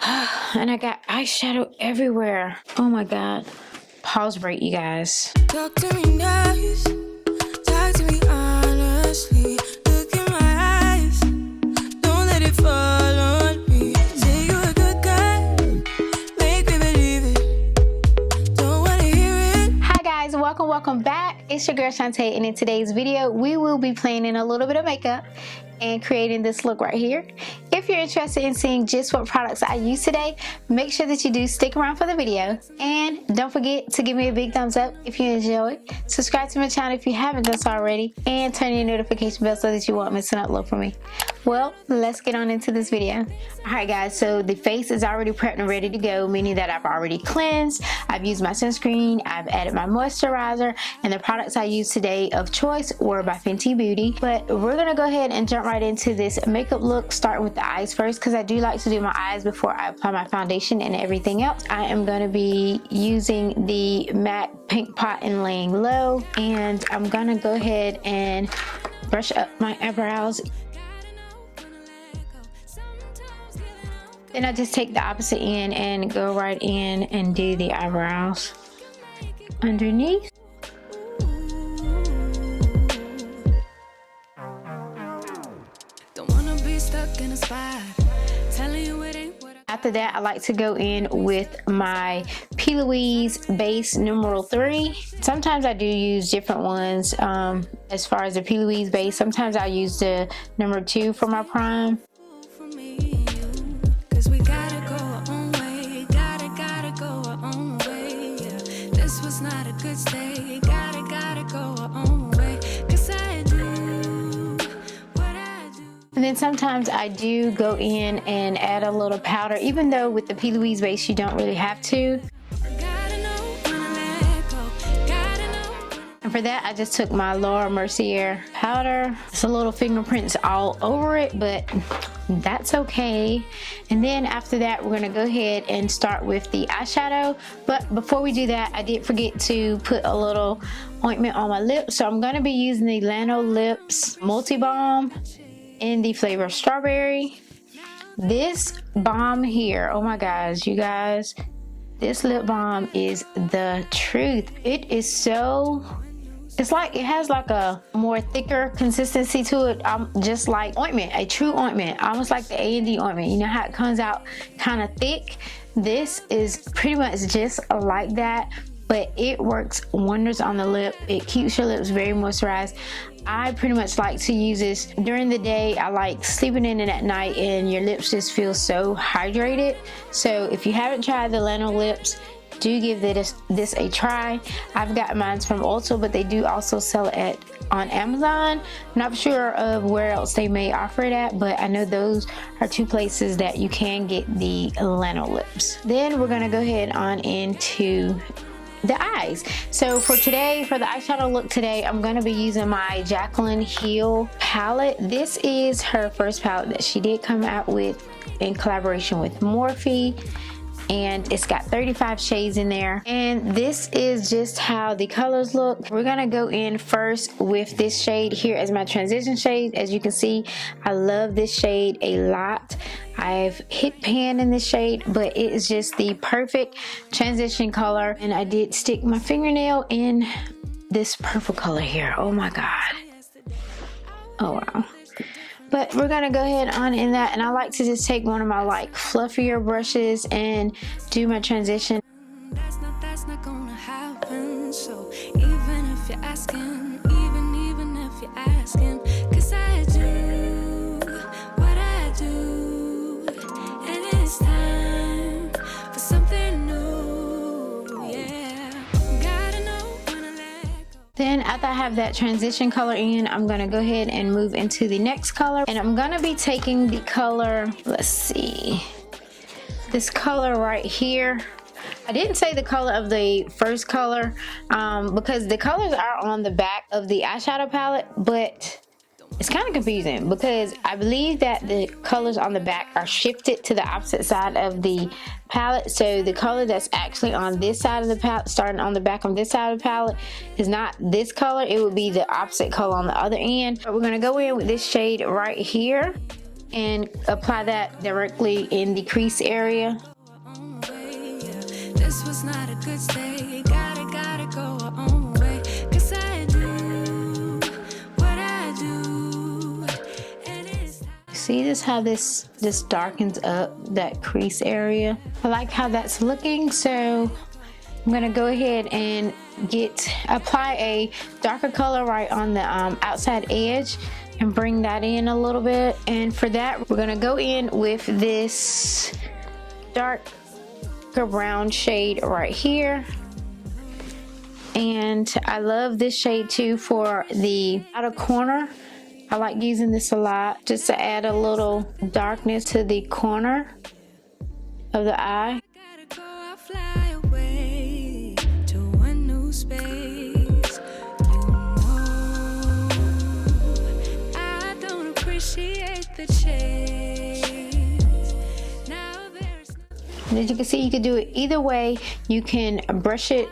And I got eyeshadow everywhere. Oh my god. Pause break, you guys. Talk to me nice. Talk to me honestly. Look in my eyes. Don't let it fall on me. Say you're a good guy. Make me believe it. Don't wanna hear it. Hi guys, welcome back. It's your girl Shontay, and in today's video we will be playing in a little bit of makeup and creating this look right here. If you're interested in seeing just what products I use today, make sure that you do stick around for the video, and don't forget to give me a big thumbs up if you enjoy it. Subscribe to my channel if you haven't done so already, and turn your notification bell so that you won't miss an upload from me. Well, let's get on into this video. Alright guys, so the face is already prepped and ready to go, meaning that I've already cleansed, I've used my sunscreen, I've added my moisturizer, and the products I used today of choice were by Fenty Beauty. But we're gonna go ahead and jump right into this makeup look, starting with the eyes first, because I do like to do my eyes before I apply my foundation and everything else. I am going to be using the MAC Pink Pot in Layin Low, and I'm going to go ahead and brush up my eyebrows. Then I just take the opposite end and go right in and do the eyebrows underneath. After that, I like to go in with my Louise base numero 3. Sometimes I do use different ones as far as the Louise base. Sometimes I use the number 2 for my prime. And then sometimes I do go in and add a little powder, even though with the Louise base you don't really have to. And for that, I just took my Mercier powder. It's a little fingerprints all over it, but that's okay. And then after that, we're gonna go ahead and start with the eyeshadow. But before we do that, I did forget to put a little ointment on my lips. So I'm gonna be using the Lanolips Multi-Balm in the flavor of strawberry. This balm here, oh my gosh, you guys, this lip balm is the truth. It is so, it's like, it has like a more thicker consistency to it, just like ointment, a true ointment, almost like the A&D ointment. You know how it comes out kind of thick? This is pretty much just like that, but it works wonders on the lip. It keeps your lips very moisturized. I pretty much like to use this during the day. I like sleeping in it at night, and your lips just feel so hydrated. So if you haven't tried the Lanolips, do give this a try. I've got mine from Ulta, but they do also sell it on Amazon. I'm not sure of where else they may offer it at, but I know those are 2 places that you can get the Lanolips. Then we're gonna go ahead on into the eyes. So for today, for the eyeshadow look today, I'm going to be using my Jaclyn Heal palette. This is her first palette that she did come out with in collaboration with Morphe, and it's got 35 shades in there, and this is just how the colors look. We're gonna go in first with this shade here as my transition shade. As you can see, I love this shade a lot. I've hit pan in this shade, but it is just the perfect transition color. And I did stick my fingernail in this purple color here. Oh my god, oh wow. But we're gonna go ahead on in that, and I like to just take one of my like fluffier brushes and do my transition. That's not gonna happen. So even if you're asking, even if you're asking, 'cause I do what I do, and it's time for something new. Yeah, gotta know when I let go. Then after I have that transition color in, I'm gonna go ahead and move into the next color, and I'm gonna be taking the color, let's see, this color right here. I didn't say the color of the first color because the colors are on the back of the eyeshadow palette, but it's kind of confusing because I believe that the colors on the back are shifted to the opposite side of the palette. So the color that's actually on this side of the palette, starting on the back on this side of the palette, is not this color. It would be the opposite color on the other end. But we're going to go in with this shade right here. and apply that directly in the crease area. This was not a good stay. Gotta go our own way. 'Cause I do what I do. And it's See this how this darkens up that crease area? I like how that's looking, so I'm gonna go ahead and apply a darker color right on the outside edge and bring that in a little bit. And for that, we're gonna go in with this darker brown shade right here. And I love this shade too for the outer corner. I like using this a lot just to add a little darkness to the corner of the eye. gotta go, I'll fly away to a new space. You know, I don't appreciate the chase. Now there's And as you can see, you can do it either way. You can brush it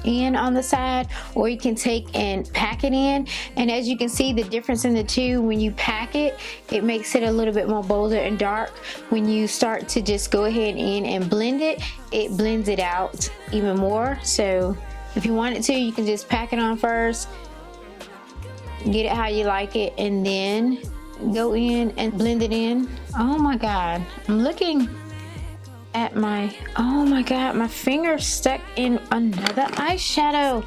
in on the side, or you can take and pack it in. And as you can see, the difference in the two, when you pack it, it makes it a little bit more bolder and dark. When you start to just go ahead in and blend it, it blends it out even more. So if you wanted to, you can just pack it on first, get it how you like it, and then go in and blend it in. Oh my God, I'm looking at my, oh my God, my finger stuck in another eyeshadow.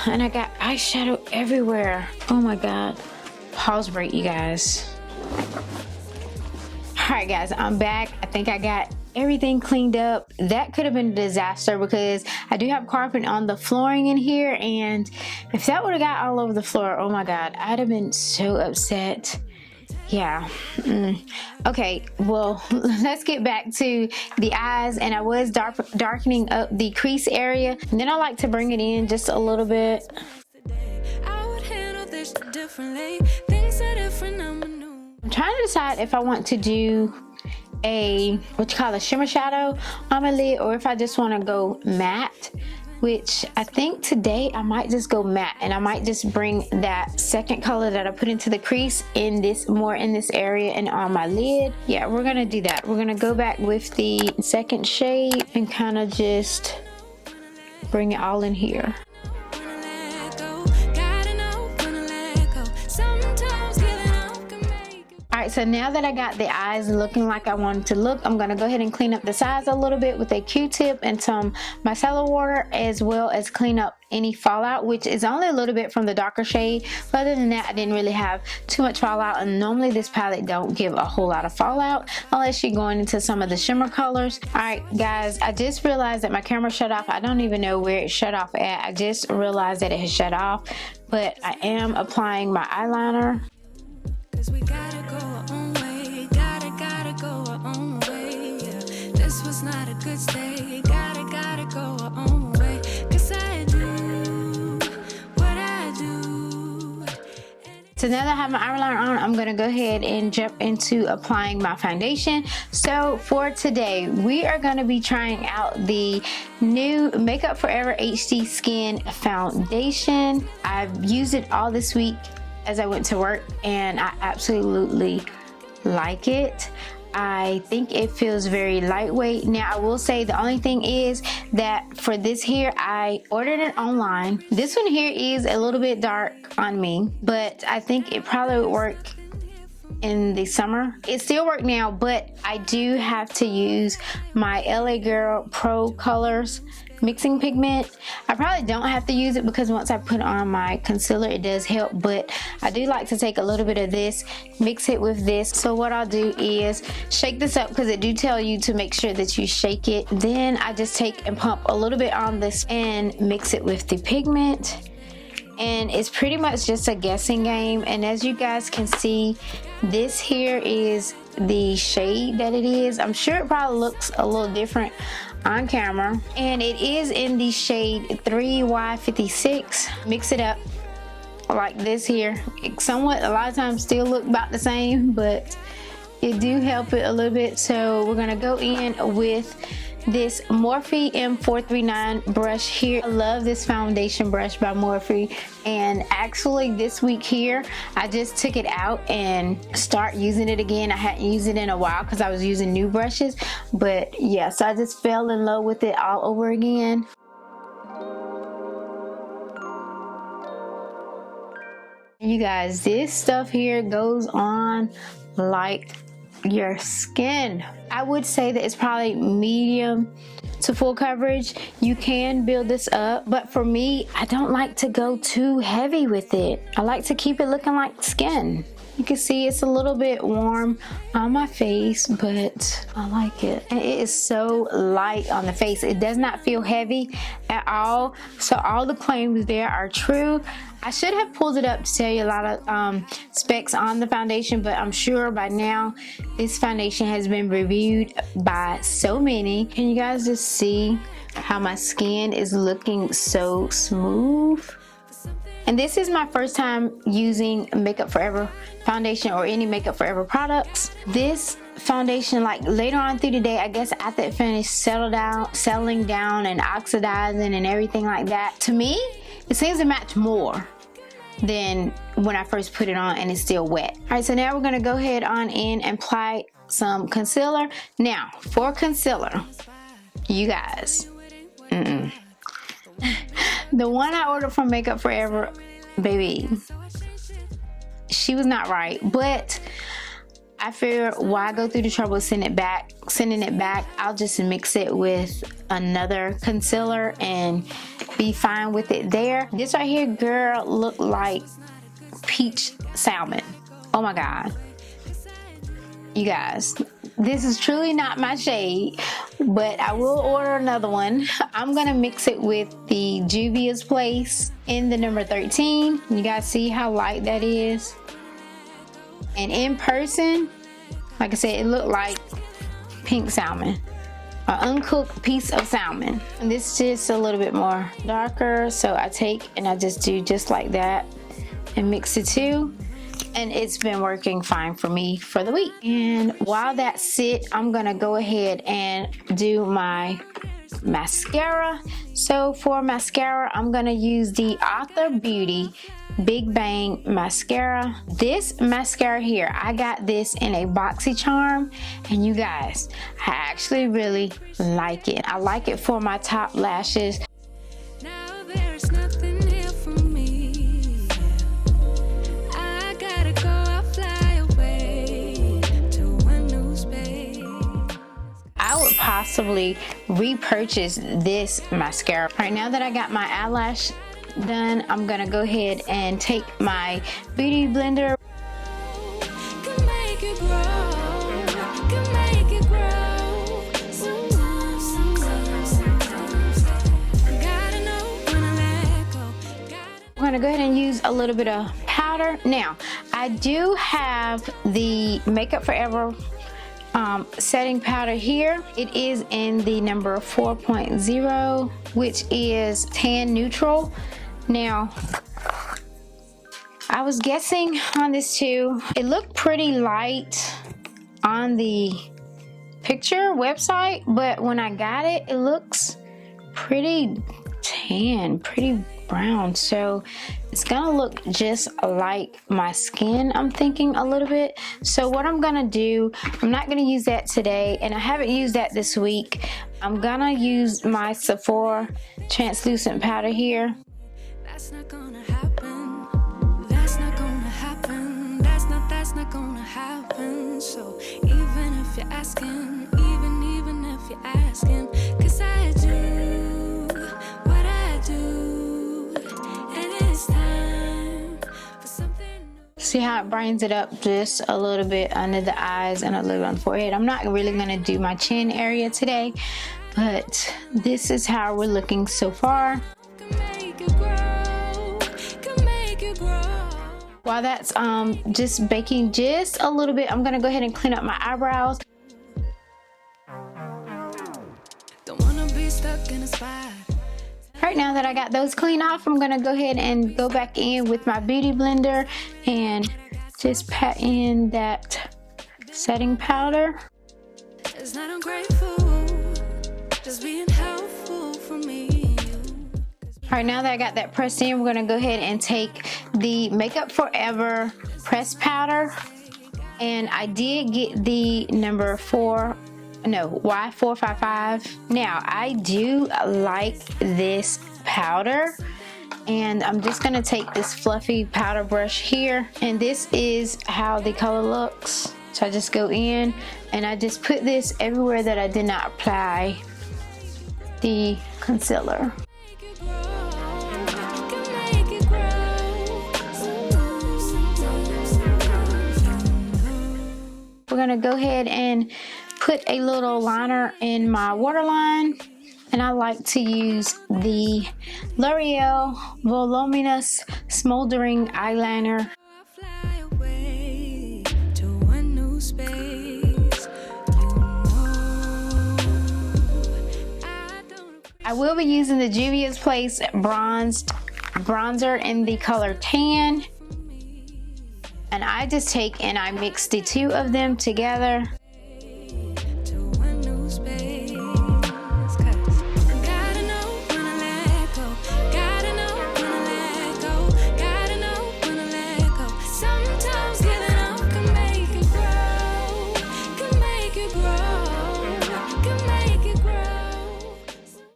And I got eyeshadow everywhere. Oh my God. Pause break, you guys. All right, guys, I'm back. I think I got everything cleaned up. That could have been a disaster because I do have carpet on the flooring in here, and if that would have got all over the floor, oh my God, I'd have been so upset. Yeah. Okay, well, let's get back to the eyes. And I was darkening up the crease area, and then I like to bring it in just a little bit. I would handle this differently. Things are different, I'm new. I'm trying to decide if I want to do a shimmer shadow on my lid, or if I just want to go matte, which I think today I might just go matte, and I might just bring that second color that I put into the crease in this area and on my lid. Yeah, we're gonna do that. We're gonna go back with the second shade and kind of just bring it all in here. Alright, so now that I got the eyes looking like I wanted to look, I'm going to go ahead and clean up the sides a little bit with a Q-tip and some micellar water, as well as clean up any fallout, which is only a little bit from the darker shade. But other than that, I didn't really have too much fallout, and normally this palette don't give a whole lot of fallout unless you're going into some of the shimmer colors. Alright guys, I just realized that my camera shut off. I don't even know where it shut off at. I just realized that it has shut off, but I am applying my eyeliner. We gotta go our own way, gotta go our own way. Yeah. This was not a good stay. Gotta go our own way. 'Cause I do what I do. So now that I have my eyeliner on, I'm gonna go ahead and jump into applying my foundation. So for today, we are gonna be trying out the new Makeup Forever HD Skin Foundation. I've used it all this week as I went to work, and I absolutely like it. I think it feels very lightweight. Now I will say the only thing is that for this here, I ordered it online. This one here is a little bit dark on me, but I think it probably would work in the summer. It still works now, but I do have to use my LA Girl Pro Colors mixing pigment. I probably don't have to use it because once I put on my concealer, it does help, but I do like to take a little bit of this, mix it with this. So what I'll do is shake this up, because it do tell you to make sure that you shake it. Then I just take and pump a little bit on this and mix it with the pigment. And it's pretty much just a guessing game. And as you guys can see, this here is the shade that it is. I'm sure it probably looks a little different on camera, and it is in the shade 3Y56. Mix it up like this here. It somewhat, a lot of times, still look about the same, but it do help it a little bit. So we're gonna go in with this Morphe M439 brush here. I love this foundation brush by Morphe, and actually this week here I just took it out and start using it again. I hadn't used it in a while because I was using new brushes, but yeah, so I just fell in love with it all over again. You guys, this stuff here goes on like your skin. I would say that it's probably medium to full coverage. You can build this up, but for me, I don't like to go too heavy with it. I like to keep it looking like skin. You can see it's a little bit warm on my face, but I like it. And it is so light on the face. It does not feel heavy at all. So all the claims there are true. I should have pulled it up to tell you a lot of specs on the foundation, but I'm sure by now this foundation has been reviewed by so many. Can you guys just see how my skin is looking so smooth? And this is my first time using Makeup Forever foundation or any Makeup Forever products. This foundation, like later on through the day, I guess after it finished settling down and oxidizing and everything like that, to me it seems to match more than when I first put it on and it's still wet. All right, so now we're gonna go ahead on in and apply some concealer. Now for concealer, you guys, the one I ordered from Makeup Forever, baby, she was not right, but I figured why go through the trouble of sending it back. I'll just mix it with another concealer and be fine with it there. This right here, girl, look like peach salmon. Oh my god, you guys, this is truly not my shade, but I will order another one. I'm gonna mix it with the Juvia's Place in the number 13. You guys see how light that is? And in person, like I said, it looked like pink salmon, an uncooked piece of salmon. And this is just a little bit more darker, so I take and I just do just like that and mix the two, and it's been working fine for me for the week. And while that sits, I'm gonna go ahead and do my mascara. So for mascara, I'm gonna use the Author Beauty Big Bang mascara. This mascara here, I got this in a boxy charm, and you guys, I actually really like it. I like it for my top lashes. Now there's nothing here for me. I gotta go, I'll fly away to a new space. I would possibly repurchase this mascara. Right now that I got my eyelash done, I'm gonna go ahead and take my beauty blender. Can make it grow, can make it grow. Gotta know when I let go. I'm gonna go ahead and use a little bit of powder. Now, I do have the Makeup Forever setting powder here. It is in the number 4.0, which is tan neutral. Now, I was guessing on this too. It looked pretty light on the picture website, but when I got it, it looks pretty tan, pretty brown. So it's gonna look just like my skin, I'm thinking a little bit. So what I'm gonna do, I'm not gonna use that today, and I haven't used that this week. I'm gonna use my Sephora translucent powder here. That's not gonna happen. That's not gonna happen. That's not gonna happen. So even if you're asking, even if you're asking, 'cause I do what I do, and it's time for something new. See how it brightens it up just a little bit under the eyes and a little on the forehead. I'm not really gonna do my chin area today, but this is how we're looking so far. Can make it grow. While that's just baking just a little bit, I'm gonna go ahead and clean up my eyebrows. Don't wanna be stuck in a spot. Right now that I got those cleaned off, I'm gonna go ahead and go back in with my beauty blender and just pat in that setting powder. It's not ungrateful. just being helpful for me. All right, now that I got that pressed in, we're gonna go ahead and take the Makeup Forever pressed powder. And I did get the number Y455. Now, I do like this powder. And I'm just gonna take this fluffy powder brush here. And this is how the color looks. So I just go in and I just put this everywhere that I did not apply the concealer. We're gonna go ahead and put a little liner in my waterline, and I like to use the L'Oreal Voluminous Smoldering Eyeliner. I will be using the Juvia's Place bronzer in the color Tan. And I just take and I mix the two of them together.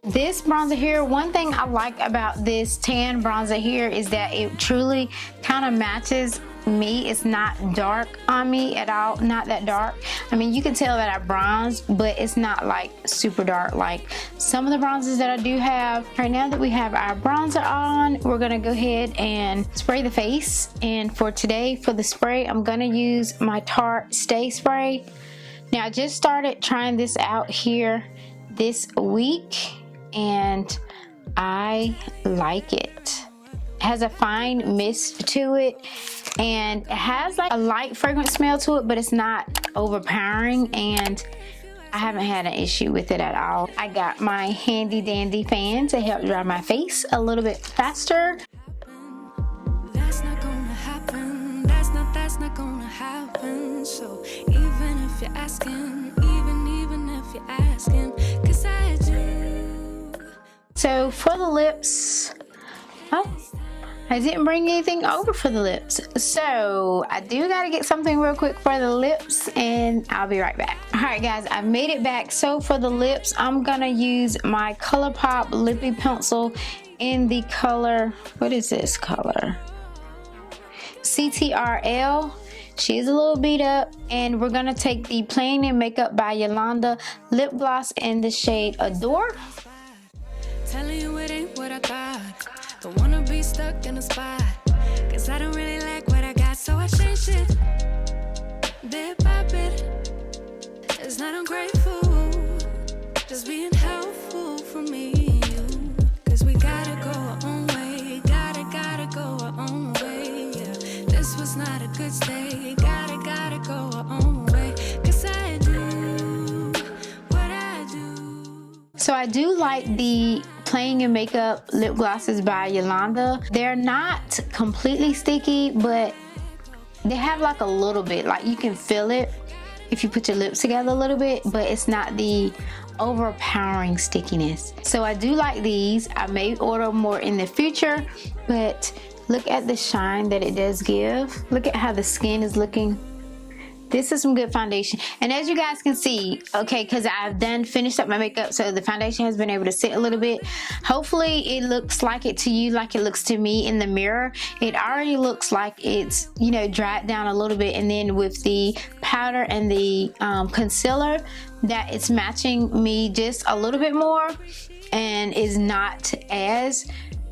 This bronzer here, one thing I like about this tan bronzer here is that it truly kind of matches me. It's not dark on me at all, not that dark. I mean, you can tell that I bronzed, but it's not like super dark like some of the bronzers that I do have. Right now that we have our bronzer on, we're gonna go ahead and spray the face. And for today, for the spray, I'm gonna use my Tarte Stay Spray. Now, I just started trying this out here this week, and I like it. It has a fine mist to it, and it has like a light fragrance smell to it, but it's not overpowering, and I haven't had an issue with it at all. I got my handy dandy fan to help dry my face a little bit faster. That's not gonna happen. That's not gonna happen. So even if you're asking, even if you're asking, 'cause I do. So for the lips, oh, I didn't bring anything over for the lips. So I do gotta get something real quick for the lips, and I'll be right back. All right, guys, I've made it back. So for the lips, I'm gonna use my ColourPop Lippy Pencil in the color, what is this color? CTRL. She's a little beat up, and we're gonna take the Playing in Makeup by Yolanda lip gloss in the shade Adore. Telling you it ain't what I thought. Don't wanna be stuck in a spot, 'cause I don't really like what I got, so I changed it bit by bit. It's not ungrateful, just being helpful for me and you, 'cause we gotta go our own way, gotta go our own way, yeah. This was not a good stay, gotta go our own way, 'cause I do what I do. So I do like the Playing in Makeup lip glosses by Yolanda. They're not completely sticky, but they have like a little bit, like you can feel it if you put your lips together a little bit, but it's not the overpowering stickiness. So I do like these. I may order more in the future, but look at the shine that it does give. Look at how the skin is looking. This is some good foundation, and as you guys can see, okay, because I've finished up my makeup, so the foundation has been able to sit a little bit. Hopefully it looks like it to you like it looks to me in the mirror. It already looks like it's, you know, dried down a little bit, and then with the powder and the concealer, that it's matching me just a little bit more and is not as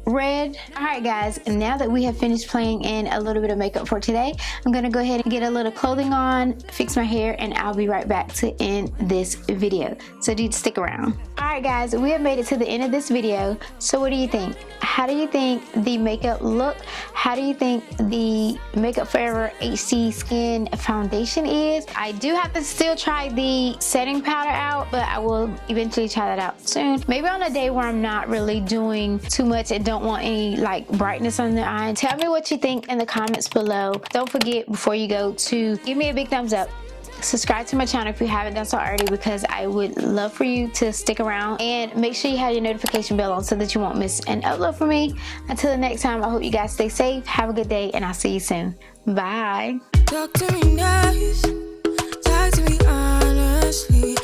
red. All right, guys, and now that we have finished playing in a little bit of makeup for today, I'm gonna go ahead and get a little clothing on, fix my hair, and I'll be right back to end this video, so do stick around. All right, guys, we have made it to the end of this video. So what do you think? How do you think the makeup look? How do you think the Makeup Forever HD Skin Foundation is? I do have to still try the setting powder out, but I will eventually try that out soon. Maybe on a day where I'm not really doing too much and don't want any like brightness on the eye. Tell me what you think in the comments below. Don't forget, before you go, to give me a big thumbs up, subscribe to my channel if you haven't done so already, because I would love for you to stick around, and make sure you have your notification bell on so that you won't miss an upload from me. Until the next time, I hope you guys stay safe, have a good day, and I'll see you soon. Bye. Talk to me nice, talk to me honestly.